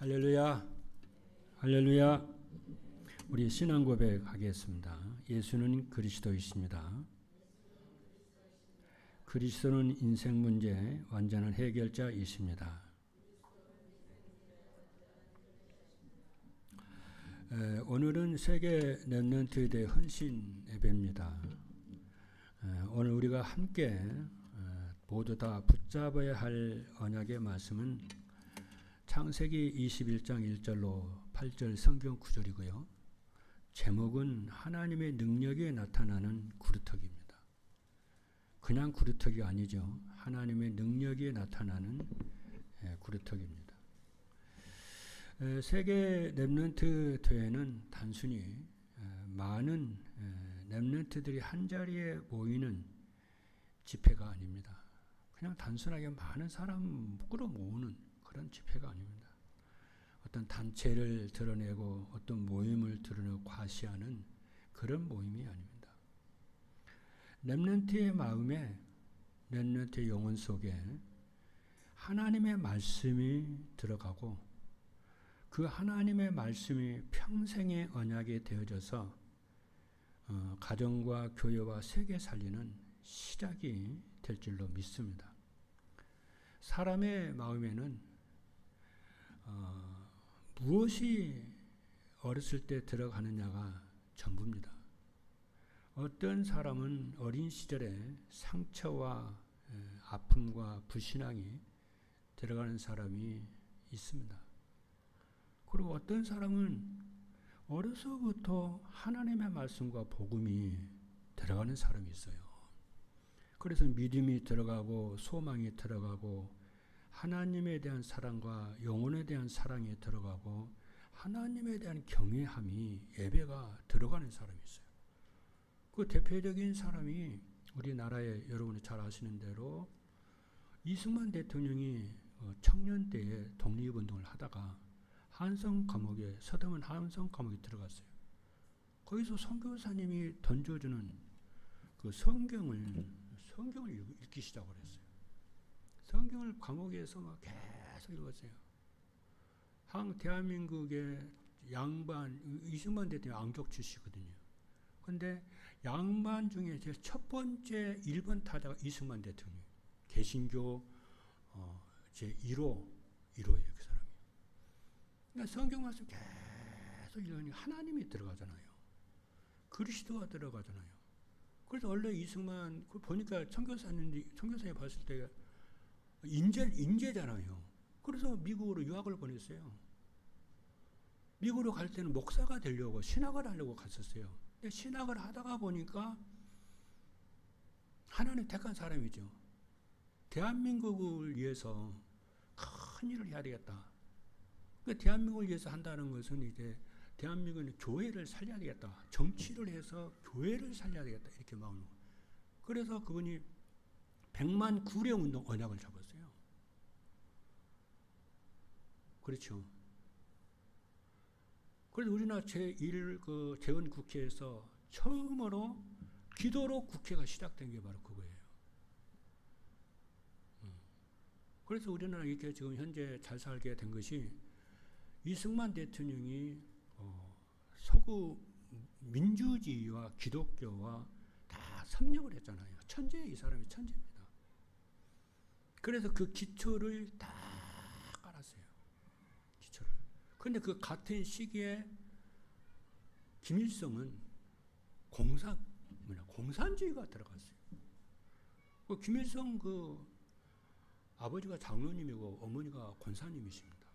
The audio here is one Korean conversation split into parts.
할렐루야, 할렐루야. 우리 신앙 고백하겠습니다. 예수는 그리스도이십니다. 그리스도는 인생 문제 완전한 해결자이십니다. 오늘은 세계 렘넌트에 대해 헌신 예배입니다. 오늘 우리가 함께 모두 다 붙잡아야 할 언약의 말씀은 창세기 21장 1절로 8절 성경 구절이고요. 제목은 하나님의 능력이 나타나는 구루터기입니다. 그냥 구루터기가 아니죠. 하나님의 능력이 나타나는 구루터기입니다. 세계 렘넌트 교회는 단순히 많은 렘넌트들이 한자리에 모이는 집회가 아닙니다. 그냥 단순하게 많은 사람 끌어모으는 그런 집회가 아닙니다. 어떤 단체를 드러내고 어떤 모임을 드러내고 과시하는 그런 모임이 아닙니다. 렘넌트의 마음에, 렘넌트의 영혼 속에 하나님의 말씀이 들어가고 그 하나님의 말씀이 평생의 언약이 되어져서 가정과 교회와 세계 살리는 시작이 될 줄로 믿습니다. 사람의 마음에는 무엇이 어렸을 때 들어가느냐가 전부입니다. 어떤 사람은 어린 시절에 상처와 아픔과 불신앙이 들어가는 사람이 있습니다. 그리고 어떤 사람은 어려서부터 하나님의 말씀과 복음이 들어가는 사람이 있어요. 그래서 믿음이 들어가고 소망이 들어가고 하나님에 대한 사랑과 영혼에 대한 사랑이 들어가고 하나님에 대한 경외함이 예배가 들어가는 사람이 있어요. 그 대표적인 사람이 우리나라에 여러분이 잘 아시는 대로 이승만 대통령이 청년 때에 독립운동을 하다가 한성 감옥에 서대문 한성 감옥에 들어갔어요. 거기서 선교사님이 던져주는 그 성경을 읽기 시작을 했어요. 성경을 감옥에서 막 계속 읽었어요. 대한민국의 양반, 이승만 대통령 앙족 출시거든요. 근데 양반 중에 제 첫 번째 1번 타자가 이승만 대통령. 개신교 제 1호예요, 그 사람이. 그러니까 성경 말씀 계속 읽으니까 하나님이 들어가잖아요. 그리스도가 들어가잖아요. 그래서 원래 이승만, 보니까 선교사님 봤을 때 인재잖아요. 그래서 미국으로 유학을 보냈어요. 미국으로 갈 때는 목사가 되려고 신학을 하려고 갔었어요. 근데 신학을 하다가 보니까 하나님 택한 사람이죠. 대한민국을 위해서 큰 일을 해야 되겠다. 대한민국을 위해서 한다는 것은 이제 대한민국은 교회를 살려야 되겠다. 정치를 해서 교회를 살려야 되겠다. 이렇게 마음을 먹어요. 그래서 그분이 100만 구령 운동 언약을 잡았어요. 그렇죠. 그래서 우리나라 제1재헌국회에서 처음으로 기도로 국회가 시작된 게 바로 그거예요. 그래서 우리나라 이렇게 지금 현재 잘 살게 된 것이 이승만 대통령이 서구 민주주의와 기독교와 다 섭렵을 했잖아요. 이 사람이 천재입니다. 그래서 그 기초를 다 깔았어요. 기초를. 그런데 그 같은 시기에 김일성은 공산주의가 들어갔어요. 그 김일성 아버지가 장로님이고 어머니가 권사님이십니다.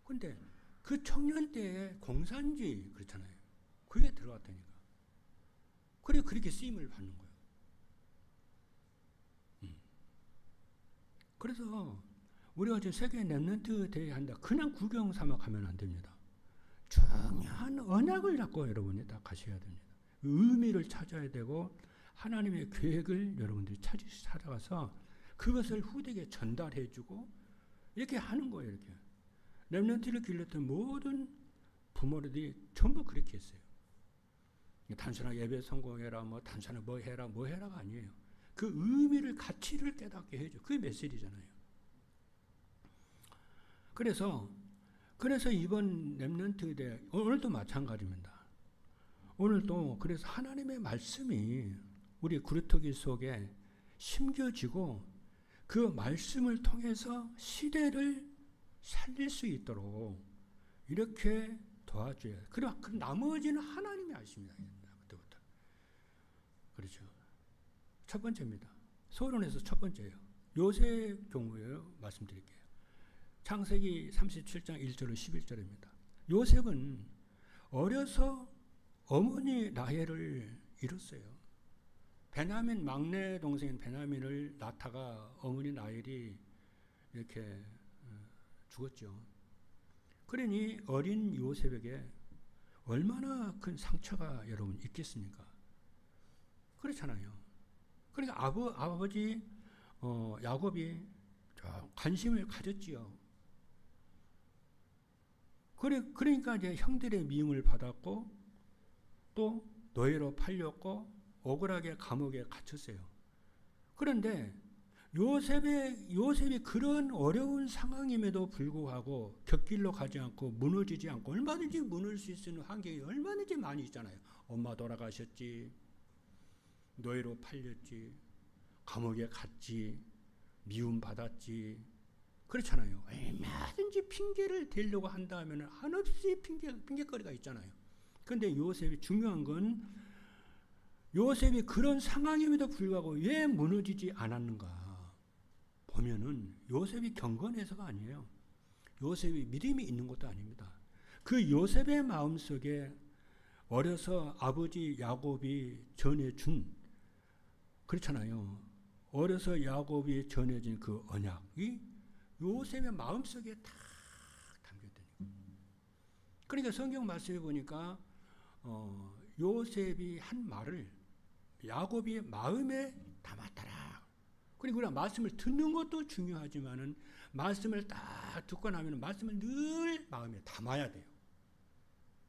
그런데 그 청년 때에 공산주의 그렇잖아요. 그게 들어갔다니까. 그래 그렇게 쓰임을 받는 거예요. 그래서 우리가 지금 세계 렘넌트 대회 한다. 그냥 구경 삼아 가면 안 됩니다. 중요한 언약을 잡고 여러분이 다 가셔야 됩니다. 의미를 찾아야 되고 하나님의 계획을 여러분들이 찾아가서 그것을 후대에게 전달해 주고 이렇게 하는 거예요. 이렇게. 렘넌트를 길렀던 모든 부모들이 전부 그렇게 했어요. 단순하게 예배 성공해라, 단순하게 뭐 해라가 아니에요. 그 의미를, 가치를 깨닫게 해줘. 그게 메시지잖아요. 그래서 그래서 이번 렘넌트 대 오늘도 마찬가지입니다. 오늘도 그래서 하나님의 말씀이 우리 구루터기 속에 심겨지고 그 말씀을 통해서 시대를 살릴 수 있도록 이렇게 도와줘야 돼요. 그럼 그 나머지는 하나님이 아십니다. 그때부터. 그렇죠. 첫 번째입니다. 서론에서 첫 번째예요. 요셉 경우예요. 말씀드릴게요. 창세기 37장 1절로 11절입니다. 요셉은 어려서 어머니 라헬을 잃었어요. 베냐민 막내 동생인 베냐민을 낳다가 어머니 라헬이 이렇게 죽었죠. 그러니 어린 요셉에게 얼마나 큰 상처가 여러분 있겠습니까? 그렇잖아요. 그러니까 아버지 야곱이 관심을 가졌지요. 그러니까 이제 형들의 미움을 받았고 또 노예로 팔렸고 억울하게 감옥에 갇혔어요. 그런데 요셉이 그런 어려운 상황임에도 불구하고 곁길로 가지 않고 무너지지 않고 얼마든지 무너질 수 있는 환경이 얼마든지 많이 있잖아요. 엄마 돌아가셨지, 노예로 팔렸지, 감옥에 갔지, 미움 받았지, 그렇잖아요. 얼마든지 핑계를 대려고 한다면 한없이 핑계거리가 있잖아요. 그런데 요셉이 중요한 건 요셉이 그런 상황임에도 불구하고 왜 무너지지 않았는가 보면은 요셉이 경건해서가 아니에요. 요셉이 믿음이 있는 것도 아닙니다. 그 요셉의 마음속에 어려서 아버지 야곱이 전해준 그렇잖아요. 어려서 야곱이 전해진 그 언약이 요셉의 마음속에 다 담겨있다는 거예요. 그러니까 성경 말씀에 보니까 요셉이 한 말을 야곱이 마음에 담았더라. 그리고 우리가 말씀을 듣는 것도 중요하지만은 말씀을 딱 듣고 나면 말씀을 늘 마음에 담아야 돼요.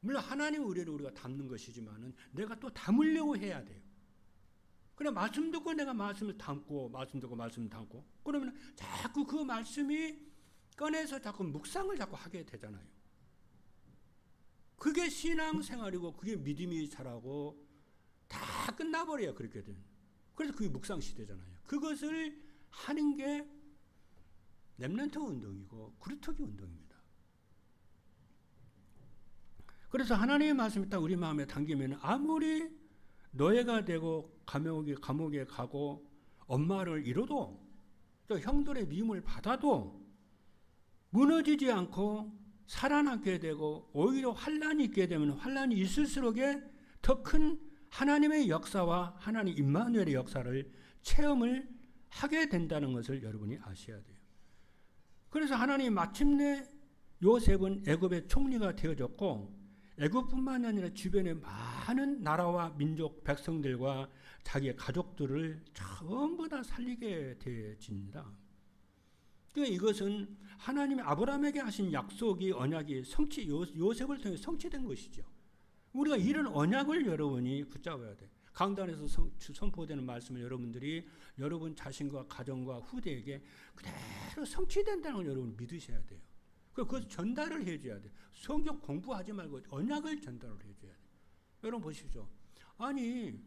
물론 하나님의 의뢰로 우리가 담는 것이지만은 내가 또 담으려고 해야 돼요. 그래 말씀 듣고 내가 말씀을 담고 말씀 듣고 말씀 담고 그러면 자꾸 그 말씀이 꺼내서 자꾸 묵상을 자꾸 하게 되잖아요. 그게 신앙생활이고 그게 믿음이 자라고 다 끝나버려요. 그렇게 되면. 그래서 그게 묵상 시대잖아요. 그것을 하는 게 렘넌트 운동이고 구루터기 운동입니다. 그래서 하나님의 말씀이 딱 우리 마음에 담기면 아무리 노예가 되고 감옥에 가고 엄마를 잃어도 또 형들의 미움을 받아도 무너지지 않고 살아남게 되고 오히려 환난이 있게 되면 환난이 있을수록에 더 큰 하나님의 역사와 하나님 임마누엘의 역사를 체험을 하게 된다는 것을 여러분이 아셔야 돼요. 그래서 하나님이 마침내 요셉은 애굽의 총리가 되어졌고 애굽뿐만 아니라 주변의 많은 나라와 민족 백성들과 자기의 가족들을 전부 다 살리게 되어집니다. 그러니까 이것은 하나님이 아브라함에게 하신 약속이 언약이 요셉을 통해 성취된 것이죠. 우리가 이런 언약을 여러분이 붙잡아야 돼요. 강단에서 선포되는 말씀을 여러분들이 여러분 자신과 가정과 후대에게 그대로 성취된다는 걸 여러분 믿으셔야 돼요. 그것을 전달을 해줘야 돼요. 성경 공부하지 말고 언약을 전달을 해줘야 돼요. 여러분 보십시오. 아니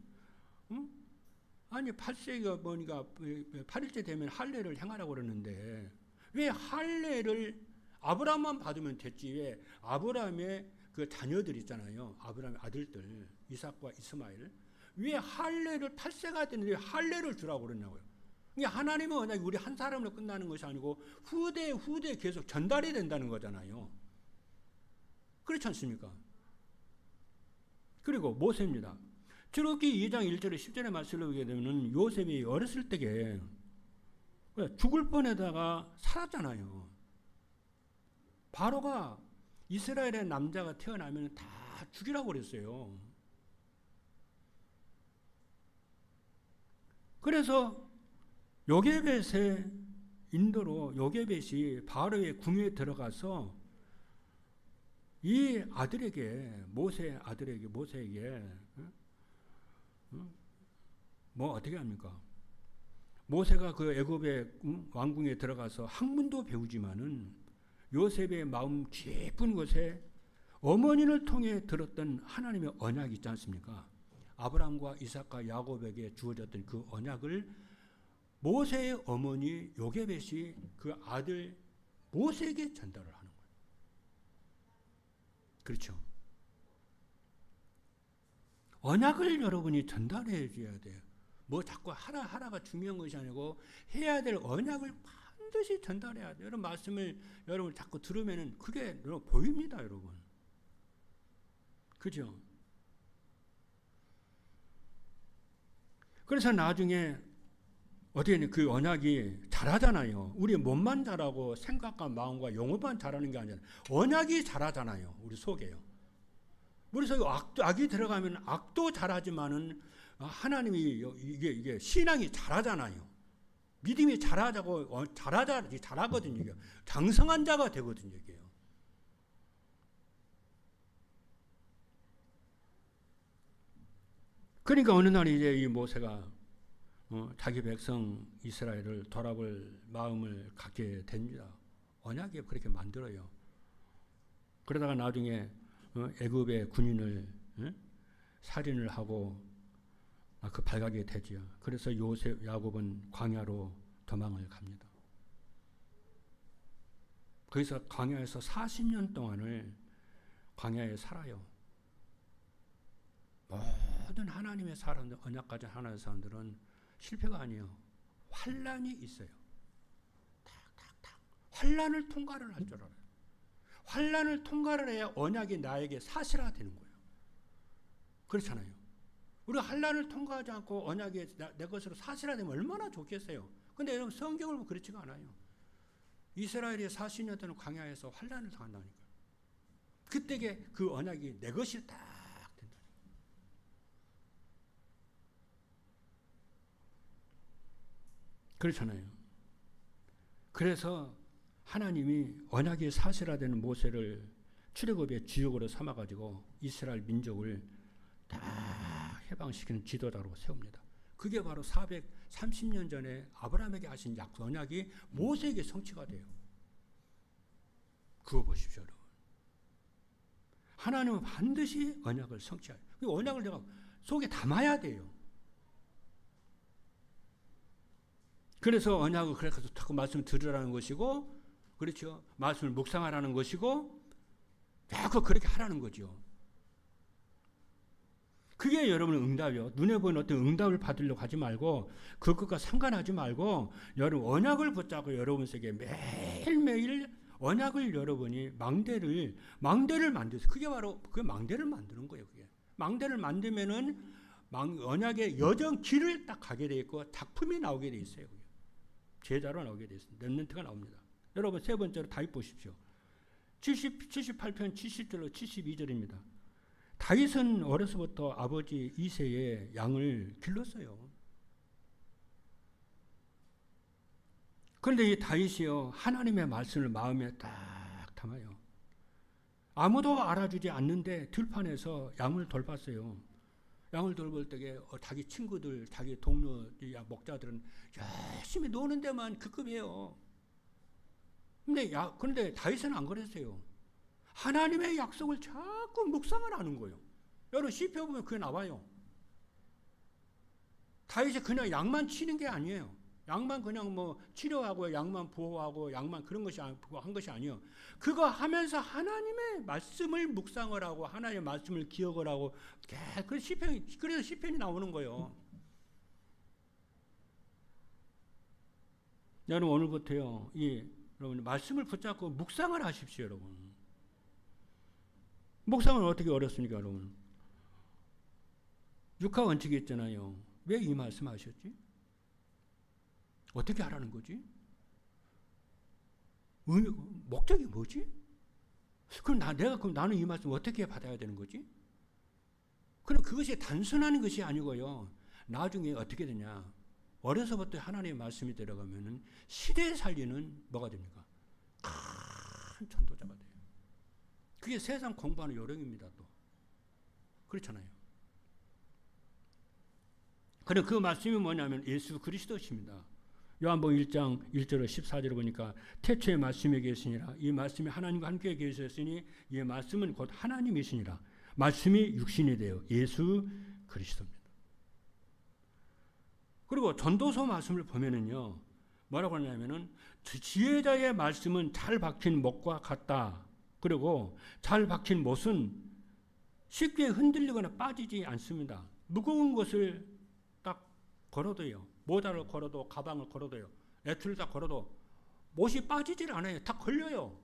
8세기가 보니까 8일째 되면 할례를 행하라고 그러는데 왜 할례를 아브라함만 받으면 됐지 왜 아브라함의 그 자녀들 있잖아요. 아브라함의 아들들 이삭과 이스마엘 왜 할례를 8세가 되는데 할례를 주라고 그러냐고요. 하나님의 언약이 우리 한 사람으로 끝나는 것이 아니고 후대에 계속 전달이 된다는 거잖아요. 그렇지 않습니까? 그리고 모세입니다. 출애굽기 2장 1절에 10절의 말씀을 보게 되면 요셉이 어렸을 때에 죽을 뻔하다가 살았잖아요. 바로가 이스라엘의 남자가 태어나면 다 죽이라고 그랬어요. 그래서 요게벳의 인도로 요게벳이 바로의 궁에 들어가서 이 아들에게 모세에게 뭐 어떻게 합니까? 모세가 그 애굽의 왕궁에 들어가서 학문도 배우지만은 요셉의 마음 깊은 곳에 어머니를 통해 들었던 하나님의 언약이 있지 않습니까? 아브라함과 이삭과 야곱에게 주어졌던 그 언약을 모세의 어머니 요게벳이 그 아들 모세에게 전달을 하는 거예요. 그렇죠? 언약을 여러분이 전달해 줘야 돼요. 뭐 자꾸 하라가 중요한 것이 아니고 해야 될 언약을 반드시 전달해야 돼요. 이런 말씀을 여러분 자꾸 들으면은 그게 보입니다, 여러분. 그죠? 그래서 나중에 어떻게 그 언약이 잘하잖아요. 우리 몸만 잘하고 생각과 마음과 영혼만 잘하는 게 아니라 언약이 잘하잖아요. 우리 속에요. 우리 속에 악이 들어가면 악도 잘하지만은 하나님이 이게 신앙이 잘하잖아요. 믿음이 잘하거든요. 이게 장성한 자가 되거든요. 이게요. 그러니까 어느 날 이제 이 모세가 자기 백성 이스라엘을 돌아볼 마음을 갖게 됩니다. 언약이 그렇게 만들어요. 그러다가 나중에 애굽의 군인을 살인을 하고 그 발각이 되지요. 그래서 야곱은 광야로 도망을 갑니다. 거기서 광야에서 40년 동안을 광야에 살아요. 모든 하나님의 사람들, 언약 가진 하나님의 사람들은 실패가 아니에요. 환난이 있어요. 탁탁탁. 환난을 통과를 할 줄 알아요. 환난을 통과를 해야 언약이 나에게 사실화되는 거예요. 그렇잖아요. 우리가 환난을 통과하지 않고 언약이 내 것으로 사실화되면 얼마나 좋겠어요. 근데 여러분 성경을 보면 그렇지가 않아요. 이스라엘이 40년 동안 광야에서 환난을 당한다니까요. 그때 그 언약이 내 것이 딱 된다. 그렇잖아요. 그래서 하나님이 언약이 사실화되는 모세를 출애굽의 주역으로 삼아가지고 이스라엘 민족을 다 해방시키는 지도자로 세웁니다. 그게 바로 430년 전에 아브라함에게 하신 언약이 모세에게 성취가 돼요. 그거 보십시오, 여러분. 하나님은 반드시 언약을 성취해요. 그 언약을 내가 속에 담아야 돼요. 그래서 언약을 그래서 자꾸 말씀을 들으라는 것이고, 그렇죠. 말씀을 묵상하라는 것이고, 자꾸 그렇게 하라는 거죠. 그게 여러분의 응답이요. 눈에 보이는 어떤 응답을 받으려고 하지 말고, 그것과 상관하지 말고, 여러분 언약을 붙잡고 여러분에게 매일매일 언약을 여러분이 망대를 만드세요. 그게 바로 그 망대를 만드는 거예요. 그게 망대를 만들면은 언약의 여정 길을 딱 가게 돼 있고 작품이 나오게 돼 있어요. 그게. 제자로 나오게 돼 있습니다. 렘넌트가 나옵니다. 여러분 세 번째로 다윗 보십시오. 78편 70절로 72절입니다. 다윗은 어려서부터 아버지 이새의 양을 길렀어요. 그런데 이 다윗이요, 하나님의 말씀을 마음에 딱 담아요. 아무도 알아주지 않는데 들판에서 양을 돌봤어요. 양을 돌볼 때에 자기 친구들, 자기 동료 목자들은 열심히 노는 데만 급급해요. 그런데 다윗은 안 그랬어요. 하나님의 약속을 자꾸 묵상을 하는 거예요. 여러분 시편 보면 그게 나와요. 다윗이 그냥 양만 치는 게 아니에요. 양만 그냥 뭐 치료하고 양만 보호하고 양만 그런 것이 한 것이 아니에요. 그거 하면서 하나님의 말씀을 묵상을 하고 하나님의 말씀을 기억을 하고 그래서 시편이 나오는 거예요. 여러분 오늘부터요, 여러분 말씀을 붙잡고 묵상을 하십시오, 여러분. 묵상은 어떻게 어렵습니까, 여러분? 육하 원칙이 있잖아요. 왜 이 말씀 하셨지? 어떻게 하라는 거지? 목적이 뭐지? 그럼 나는 이 말씀 어떻게 받아야 되는 거지? 그럼 그것이 단순한 것이 아니고요. 나중에 어떻게 되냐? 어려서부터 하나님의 말씀이 들어가면은 시대에 살리는 뭐가 됩니까? 큰 전도자가 돼요. 그게 세상 공부하는 요령입니다. 또 그렇잖아요. 그럼 그 말씀이 뭐냐면 예수 그리스도십니다. 요한복음 1장 1절 14절을 보니까 태초에 말씀이 계시니라. 이 말씀이 하나님과 함께 계셨으니 이 말씀은 곧 하나님이시니라. 말씀이 육신이 되어 예수 그리스도입니다. 그리고 전도서 말씀을 보면은요, 뭐라고 하냐면은 지혜자의 말씀은 잘 박힌 못과 같다. 그리고 잘 박힌 못은 쉽게 흔들리거나 빠지지 않습니다. 무거운 것을 딱 걸어도요, 모자를 걸어도 가방을 걸어도요, 애틀을 딱 걸어도 못이 빠지질 않아요. 다 걸려요.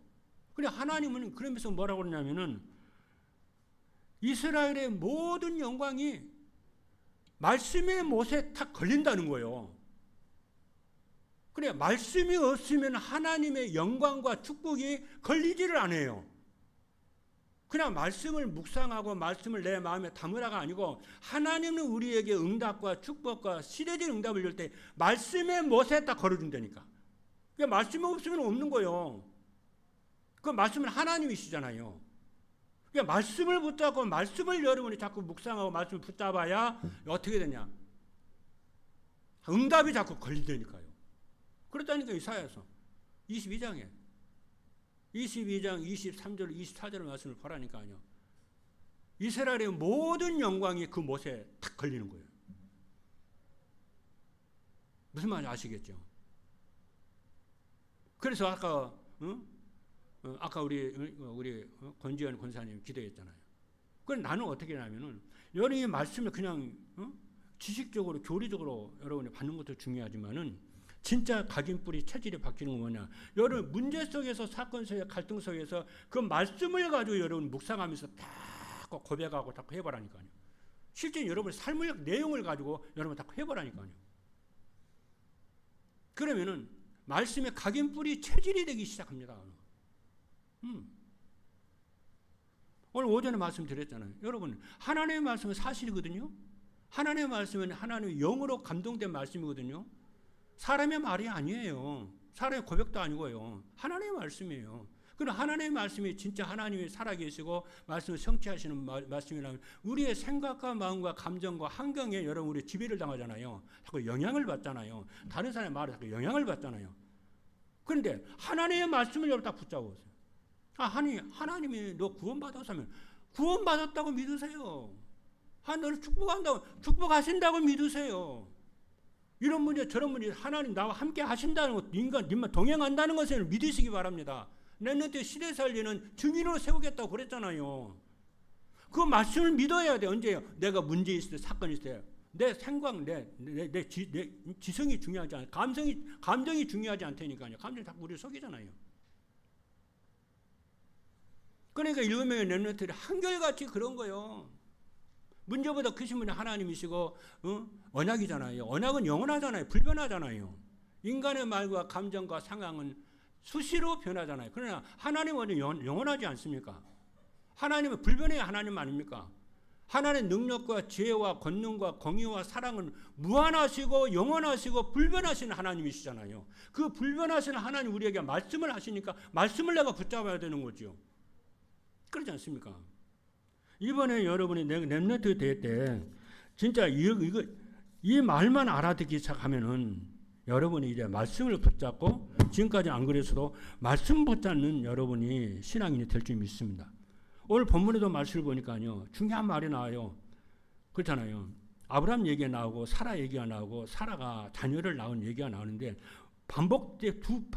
그래 하나님은 그러면서 뭐라고 그러냐면은 이스라엘의 모든 영광이 말씀의 못에 다 걸린다는 거예요. 그래 말씀이 없으면 하나님의 영광과 축복이 걸리지를 않아요. 그냥 말씀을 묵상하고 말씀을 내 마음에 담으라가 아니고 하나님은 우리에게 응답과 축복과 시대적 응답을 줄 때 말씀의 못에 딱 걸어준다니까. 그러니까 말씀이 없으면 없는 거예요. 그 말씀은 하나님이시잖아요. 그러니까 말씀을 붙잡고 말씀을 여러분이 자꾸 묵상하고 말씀을 붙잡아야 어떻게 되냐. 응답이 자꾸 걸린다니까요. 그렇다니까 이사야서 22장 23절 24절 말씀을 보라니까요. 이스라엘의 모든 영광이 그 못에 탁 걸리는 거예요. 무슨 말인지 아시겠죠? 그래서 아까 우리 권지현 권사님 기도했잖아요. 그럼 나는 어떻게 하냐면은 여러분이 말씀을 그냥 지식적으로 교리적으로 여러분이 받는 것도 중요하지만은 진짜 각인뿌리 체질이 바뀌는 건 뭐냐? 여러분 문제 속에서 사건 속에 갈등 속에서 그 말씀을 가지고 여러분 묵상하면서 딱 고백하고 딱 해보라니까요. 실제 여러분 삶의 내용을 가지고 여러분 딱 해보라니까요. 그러면은 말씀의 각인뿌리 체질이 되기 시작합니다. 오늘 오전에 말씀드렸잖아요. 여러분 하나님의 말씀은 사실이거든요. 하나님의 말씀은 하나님의 영으로 감동된 말씀이거든요. 사람의 말이 아니에요. 사람의 고백도 아니고요. 하나님의 말씀이에요. 그럼 하나님의 말씀이 진짜 하나님이 살아계시고 말씀을 성취하시는 말씀이라면 우리의 생각과 마음과 감정과 환경에 여러분 우리 지배를 당하잖아요. 자꾸 영향을 받잖아요. 다른 사람의 말에 자꾸 영향을 받잖아요. 그런데 하나님의 말씀을 여러분 딱 붙잡으세요. 하나님이 너 구원받았으면 구원받았다고 믿으세요. 너를 축복하신다고 믿으세요. 이런 문제 저런 문제 하나님 나와 함께 하신다는 것, 님만 동행한다는 것을 믿으시기 바랍니다. 내년 때 시대 살리는 증인으로 세우겠다고 그랬잖아요. 그 말씀을 믿어야 돼. 언제요? 내가 문제 있을 때, 사건이 있을 때, 내 생각, 내 지성이 중요하지 않아요. 감정이 중요하지 않다니까요. 감정이 자꾸 우리를 속이잖아요. 그러니까 7명의 렘넌트들이 한결같이 그런 거예요. 문제보다 크신 분이 하나님이시고 언약이잖아요. 언약은 영원하잖아요. 불변하잖아요. 인간의 말과 감정과 상황은 수시로 변하잖아요. 그러나 하나님은 영원하지 않습니까? 하나님은 불변의 하나님 아닙니까? 하나님의 능력과 지혜와 권능과 공의와 사랑은 무한하시고 영원하시고 불변하신 하나님이시잖아요. 그 불변하신 하나님 우리에게 말씀을 하시니까 말씀을 내가 붙잡아야 되는 거죠. 그렇지 않습니까? 이번에 여러분이 렘넌트 대회 때 진짜 이 말만 알아듣기 시작하면은 여러분이 이제 말씀을 붙잡고 지금까지 안 그랬어도 말씀 붙잡는 여러분이 신앙인이 될 줄 믿습니다. 오늘 본문에도 말씀을 보니까요 중요한 말이 나와요. 그렇잖아요. 아브라함 얘기가 나오고 사라 얘기가 나오고 사라가 자녀를 낳은 얘기가 나오는데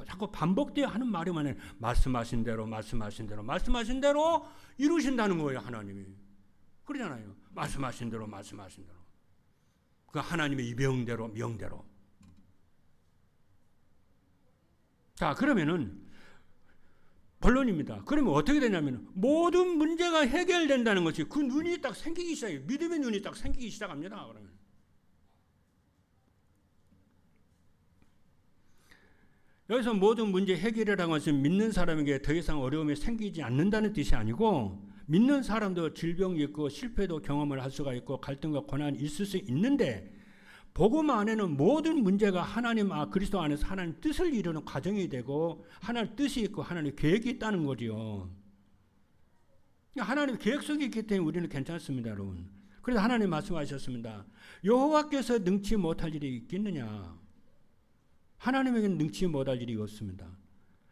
자꾸 반복되어 하는 말이 많아요. 말씀하신 대로 이루신다는 거예요, 하나님이. 그러잖아요. 말씀하신 대로. 그 하나님의 명대로. 자, 그러면은 본론입니다. 그러면 어떻게 되냐면 모든 문제가 해결된다는 것이 그 눈이 딱 생기기 시작해요. 믿음의 눈이 딱 생기기 시작합니다. 그러면. 여기서 모든 문제 해결이라는 것은 믿는 사람에게 더 이상 어려움이 생기지 않는다는 뜻이 아니고 믿는 사람도 질병이 있고 실패도 경험을 할 수가 있고 갈등과 고난이 있을 수 있는데 복음 안에는 모든 문제가 하나님 그리스도 안에서 하나님 뜻을 이루는 과정이 되고 하나님 뜻이 있고 하나님 계획이 있다는 거죠. 하나님 계획 속에 있기 때문에 우리는 괜찮습니다, 여러분. 그래서 하나님 말씀하셨습니다. 여호와께서 능치 못할 일이 있겠느냐. 하나님에게는 능치 못할 일이 없습니다.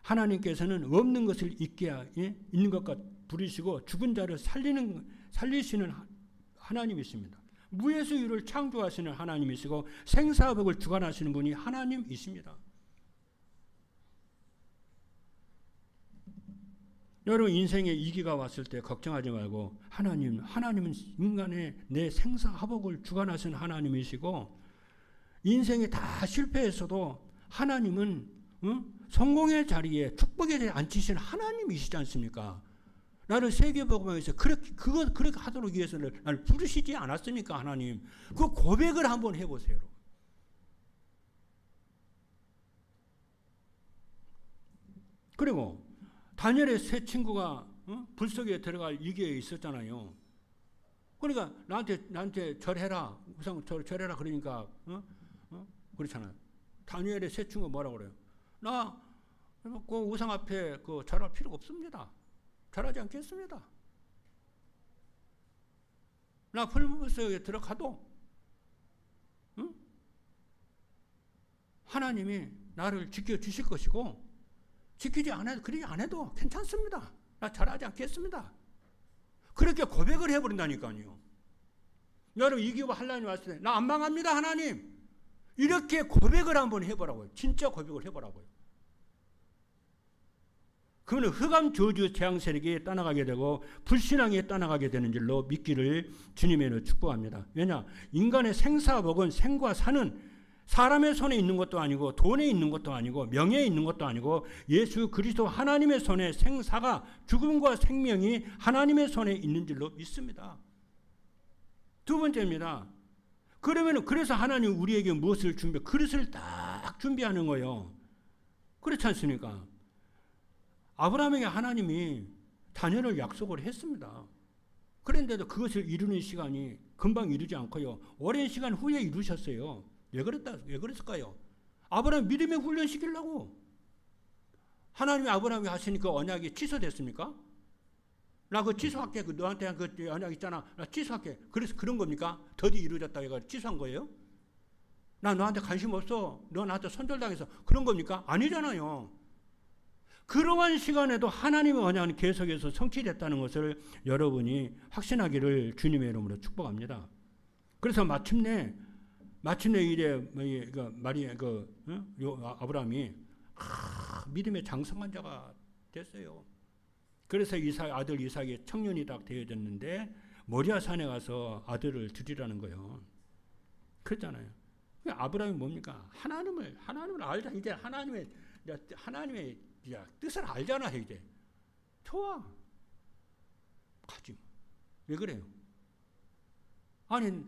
하나님께서는 없는 것을 있게 있는 것과 부르시고 죽은 자를 살리시는 하나님이십니다. 무에서 유를 창조하시는 하나님이시고 생사복을 주관하시는 분이 하나님이십니다. 여러분 인생에 위기가 왔을 때 걱정하지 말고 하나님은 인간의 내 생사화복을 주관하시는 하나님이시고 인생에 다 실패했어도 하나님은 성공의 자리에 축복의 자리에 앉히시는 하나님이시지 않습니까? 나를 세계복음에서 그렇게 하도록 위해서는 나를 부르시지 않았습니까? 하나님. 그 고백을 한번 해보세요. 그리고 다니엘의 세 친구가 불속에 들어갈 위기에 있었잖아요. 그러니까 나한테 절해라. 우상 절해라 그러니까 그렇잖아요. 다니엘의 세 친구가 뭐라고 그래요? 나 그 우상 앞에 절할 필요가 없습니다. 절하지 않겠습니다. 나 풀무불속에 들어가도 하나님이 나를 지켜주실 것이고 지키지 않아도 그러지 않아도 괜찮습니다. 나 절하지 않겠습니다. 그렇게 고백을 해버린다니까요. 여러분 이기고 하나님 왔을 때 나 안 망합니다 하나님. 이렇게 고백을 한번 해보라고요. 진짜 고백을 해보라고요. 그러면 흑암 저주 재앙 세력이 떠나가게 되고 불신앙에 떠나가게 되는 줄로 믿기를 주님의 축복합니다. 왜냐? 인간의 생사복은 생과 사는 사람의 손에 있는 것도 아니고 돈에 있는 것도 아니고 명예에 있는 것도 아니고 예수 그리스도 하나님의 손에 생사가 죽음과 생명이 하나님의 손에 있는 줄로 믿습니다. 두 번째입니다. 그래서 하나님 우리에게 무엇을 그릇을 딱 준비하는 거예요. 그렇지 않습니까? 아브라함에게 하나님이 자녀를 약속을 했습니다. 그런데도 그것을 이루는 시간이 금방 이루지 않고요. 오랜 시간 후에 이루셨어요. 왜 그랬을까요? 아브라함 믿음의 훈련 시키려고. 하나님이 아브라함이 하시니 그 언약이 취소됐습니까? 나 그거 취소할게. 너한테 한 그 언약 있잖아. 나 취소할게. 그래서 그런 겁니까? 더디 이루어졌다 해가 취소한 거예요? 나 너한테 관심 없어. 너 나한테 손절당해서 그런 겁니까? 아니잖아요. 그러한 시간에도 하나님의 언약은 계속해서 성취됐다는 것을 여러분이 확신하기를 주님의 이름으로 축복합니다. 그래서 마침내 이래 아브라함이 믿음의 장성한 자가 됐어요. 그래서 아들 이삭이 청년이 딱 되어졌는데 모리아 산에 가서 아들을 드리라는 거예요. 그랬잖아요. 아브라함이 뭡니까? 하나님을 알자. 이제 하나님의 뜻을 알잖아요. 이제 좋아 가지. 왜 그래요? 아니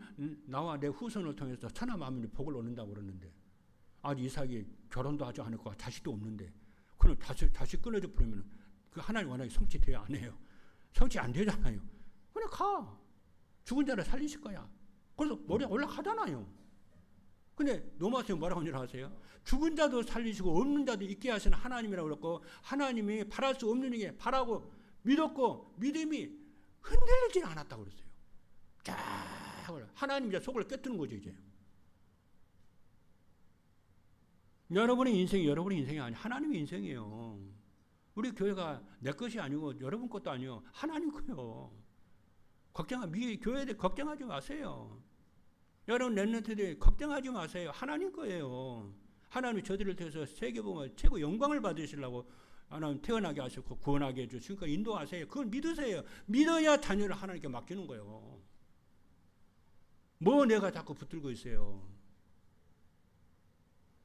나와 내 후손을 통해서 천하 만민이 복을 얻는다고 그러는데 아직 이삭이 결혼도 하지 않았고 자식도 없는데 그럼 자식 끊어져 버리면 그 하나님 원하기 성취돼야 안 해요. 성취 안 되잖아요. 그냥 가. 죽은 자를 살리실 거야. 그래서 머리에 올라가잖아요. 근데 로마서에 뭐라고 하세요? 죽은 자도 살리시고 없는 자도 있게 하시는 하나님이라고 그랬고 하나님이 바랄 수 없는 이게 바라고 믿었고 믿음이 흔들리지 않았다고 그랬어요. 쫙 하나님 이제 속을 꿰뚫는 거죠 이제. 여러분의 인생이 아니 하나님의 인생이에요. 우리 교회가 내 것이 아니고 여러분 것도 아니요 하나님 거예요. 교회에 대해 걱정하지 마세요. 여러분 랩런트들 걱정하지 마세요. 하나님 거예요. 하나님이 저들을 통해서 세계복음을 최고 영광을 받으시려고 하나님 태어나게 하셨고 구원하게 해주시니까 인도하세요. 그걸 믿으세요. 믿어야 자녀를 하나님께 맡기는 거예요. 뭐 내가 자꾸 붙들고 있어요.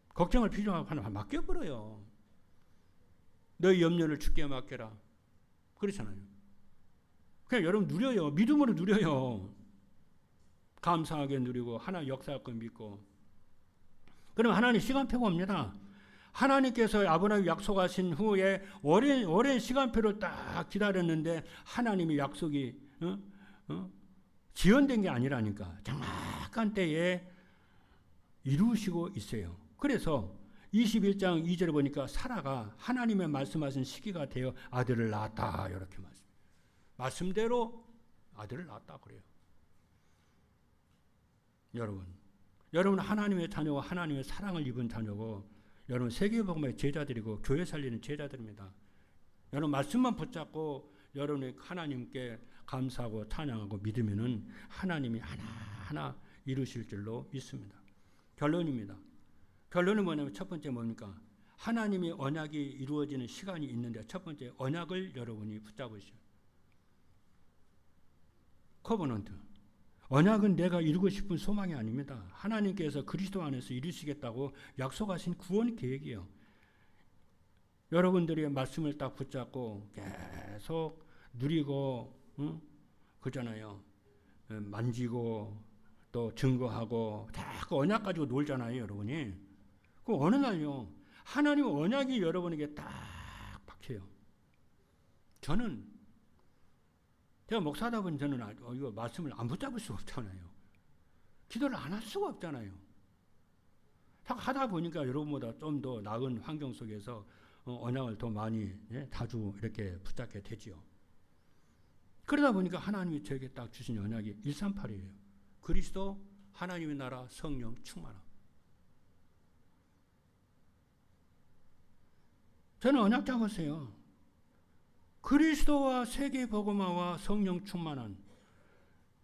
걱정할 필요가 하나 맡겨버려요. 너희 염려를 주께 맡겨라. 그렇잖아요. 그냥 여러분 누려요. 믿음으로 누려요. 감사하게 누리고 하나님 역사할 걸 믿고. 그럼 하나님 시간표가 옵니다. 하나님께서 아브라함이 약속하신 후에 오랜 시간표를 딱 기다렸는데 하나님의 약속이 지연된 게 아니라니까 정확한 때에 이루시고 있어요. 그래서 21장 2절에 보니까 사라가 하나님의 말씀하신 시기가 되어 아들을 낳았다 이렇게 말씀대로 아들을 낳았다 그래요. 여러분 하나님의 자녀와 하나님의 사랑을 입은 자녀고 여러분 세계복음의 제자들이고 교회 살리는 제자들입니다. 여러분 말씀만 붙잡고 여러분이 하나님께 감사하고 찬양하고 믿으면은 하나님이 하나하나 이루실 줄로 믿습니다. 결론입니다. 결론은 뭐냐면 첫 번째 뭡니까? 하나님의 언약이 이루어지는 시간이 있는데 첫 번째 언약을 여러분이 붙잡으시오. 커버넌트. 언약은 내가 이루고 싶은 소망이 아닙니다. 하나님께서 그리스도 안에서 이루시겠다고 약속하신 구원 계획이에요. 여러분들이 말씀을 딱 붙잡고 계속 누리고 그잖아요. 만지고 또 증거하고 다 그 언약 가지고 놀잖아요, 여러분이. 그 어느 날요. 하나님의 언약이 여러분에게 딱 박혀요. 제가 목사다 보니 저는 이거 말씀을 안 붙잡을 수가 없잖아요. 기도를 안 할 수가 없잖아요. 하다 보니까 여러분보다 좀 더 나은 환경 속에서 언약을 더 많이 자주 이렇게 붙잡게 되지요. 그러다 보니까 하나님이 저에게 딱 주신 언약이 138이에요. 그리스도, 하나님의 나라, 성령 충만함. 저는 언약 잡았어요. 그리스도와 세계 복음화와 성령 충만한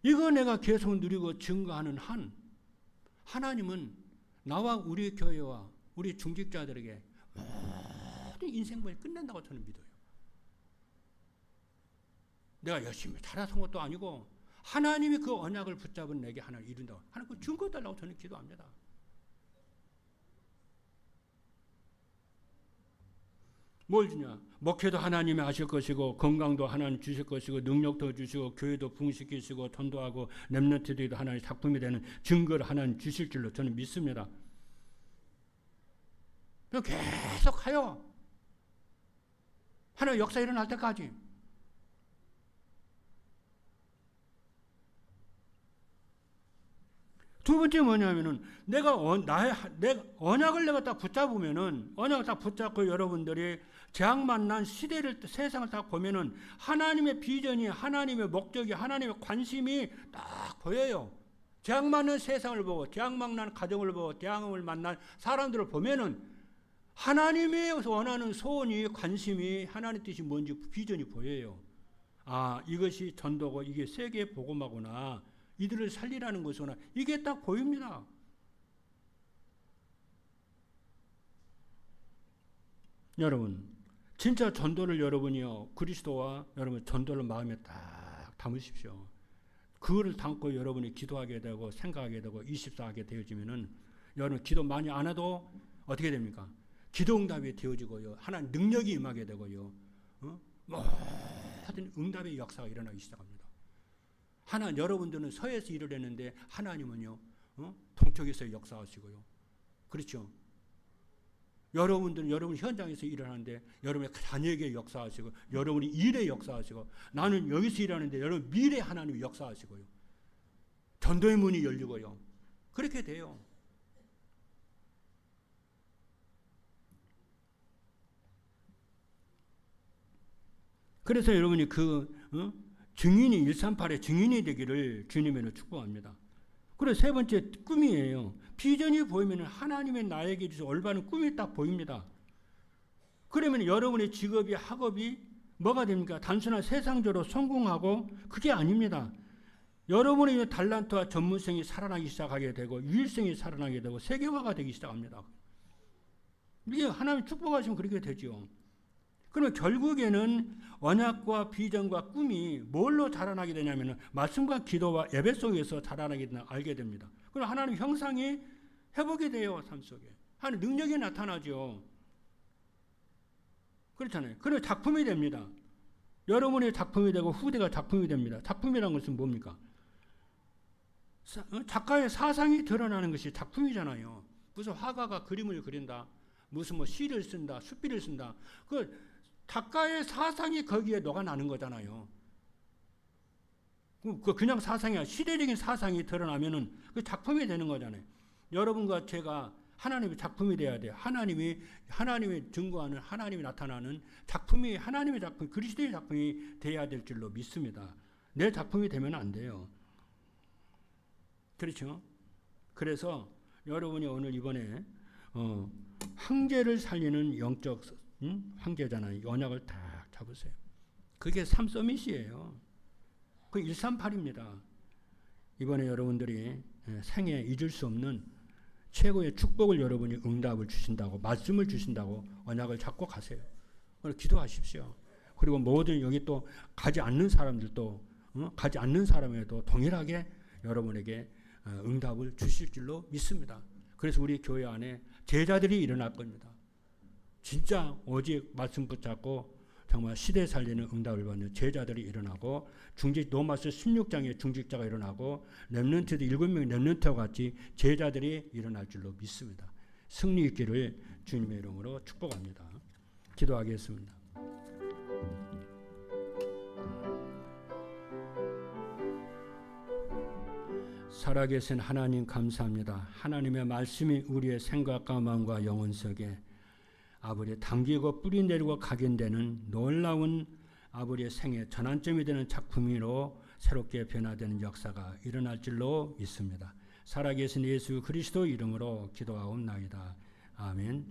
이거 내가 계속 누리고 증거하는 한 하나님은 나와 우리 교회와 우리 중직자들에게 모든 인생을 끝낸다고 저는 믿어요. 내가 열심히 잘한 것도 아니고 하나님이 그 언약을 붙잡은 내게 하나를 이룬다고 하나님 그 증거 달라고 저는 기도합니다. 뭘 주냐? 목회도 하나님이 하실 것이고 건강도 하나님 주실 것이고 능력도 주시고 교회도 부흥시키시고 전도하고 렘넌트들도 하나님의 작품이 되는 증거를 하나님 주실 줄로 저는 믿습니다. 계속 하여 하나님 역사 일어날 때까지. 두 번째 뭐냐면은 내가 언약을 내가 딱 붙잡으면은 언약을 딱 붙잡고 여러분들이 재앙 만난 시대를 세상을 딱 보면은 하나님의 비전이 하나님의 목적이 하나님의 관심이 딱 보여요. 재앙 만난 세상을 보고 재앙 만난 가정을 보고 재앙을 만난 사람들을 보면은 하나님이 원하는 소원이 관심이 하나님 뜻이 뭔지 비전이 보여요. 아 이것이 전도고 이게 세계 복음화구나. 이들을 살리라는 것이구나. 이게 딱 보입니다. 여러분, 진짜 전도를 여러분이요, 그리스도와 여러분 전도를 마음에 딱 담으십시오. 그거를 담고 여러분이 기도하게 되고 생각하게 되고 24하게 되어지면은 여러분 기도 많이 안 해도 어떻게 됩니까? 기도 응답이 되어지고요. 하나님 능력이 임하게 되고요. 모든 응답의 역사가 일어나기 시작합니다. 여러분들은 서에서 일을 했는데 하나님은요, 동쪽에서 역사하시고요. 그렇죠? 여러분들은 여러분 현장에서 일을 하는데 여러분의 자녀에게 역사하시고 여러분이 일에 역사하시고 나는 여기서 일하는데 여러분 미래 하나님이 역사하시고요. 전도의 문이 열리고요. 그렇게 돼요. 그래서 여러분이 증인이 138의 증인이 되기를 주님으로 축복합니다. 그리고 세 번째 꿈이에요. 비전이 보이면 하나님의 나에게 주신 올바른 꿈이 딱 보입니다. 그러면 여러분의 직업이 학업이 뭐가 됩니까? 단순한 세상적으로 성공하고 그게 아닙니다. 여러분의 달란트와 전문성이 살아나기 시작하게 되고 유일성이 살아나게 되고 세계화가 되기 시작합니다. 이게 하나님 축복하시면 그렇게 되죠. 그러면 결국에는 언약과 비전과 꿈이 뭘로 자라나게 되냐면 말씀과 기도와 예배 속에서 자라나게 되는 알게 됩니다. 그럼 하나님 형상이 회복이 돼요. 삶 속에. 하나님 능력이 나타나죠. 그렇잖아요. 그리고 작품이 됩니다. 여러분의 작품이 되고 후대가 작품이 됩니다. 작품이라는 것은 뭡니까? 작가의 사상이 드러나는 것이 작품이잖아요. 무슨 화가가 그림을 그린다. 무슨 시를 쓴다. 수필을 쓴다. 작가의 사상이 거기에 녹아나는 거잖아요. 그냥 사상이 아니라 시대적인 사상이 드러나면은 그 작품이 되는 거잖아요. 여러분과 제가 하나님의 작품이 돼야 돼요. 하나님의 증거하는 하나님이 나타나는 작품이 하나님의 작품, 그리스도의 작품이 돼야 될 줄로 믿습니다. 내 작품이 되면 안 돼요. 그렇죠? 그래서 여러분이 오늘 이번에 황제를 살리는 영적 황제잖아요. 언약을 딱 잡으세요. 그게 3서밋이에요. 그 138입니다. 이번에 여러분들이 생에 잊을 수 없는 최고의 축복을 여러분이 응답을 주신다고, 말씀을 주신다고 언약을 잡고 가세요. 오늘 기도하십시오. 그리고 모든 여기 또 가지 않는 사람들도 가지 않는 사람에도 동일하게 여러분에게 응답을 주실 줄로 믿습니다. 그래서 우리 교회 안에 제자들이 일어날 겁니다. 진짜 오직 말씀 붙잡고 정말 시대 살리는 응답을 받는 제자들이 일어나고 로마서 16장의 중직자가 일어나고 렘넌트도 7명의 렘넌트와 같이 제자들이 일어날 줄로 믿습니다. 승리 있기를 주님의 이름으로 축복합니다. 기도하겠습니다. 살아계신 하나님 감사합니다. 하나님의 말씀이 우리의 생각과 마음과 영혼 속에 아버지 당기고 뿌리 내리고 각인되는 놀라운 아버지의 생애 전환점이 되는 작품으로 새롭게 변화되는 역사가 일어날 줄로 믿습니다. 살아계신 예수 그리스도 이름으로 기도하옵나이다. 아멘.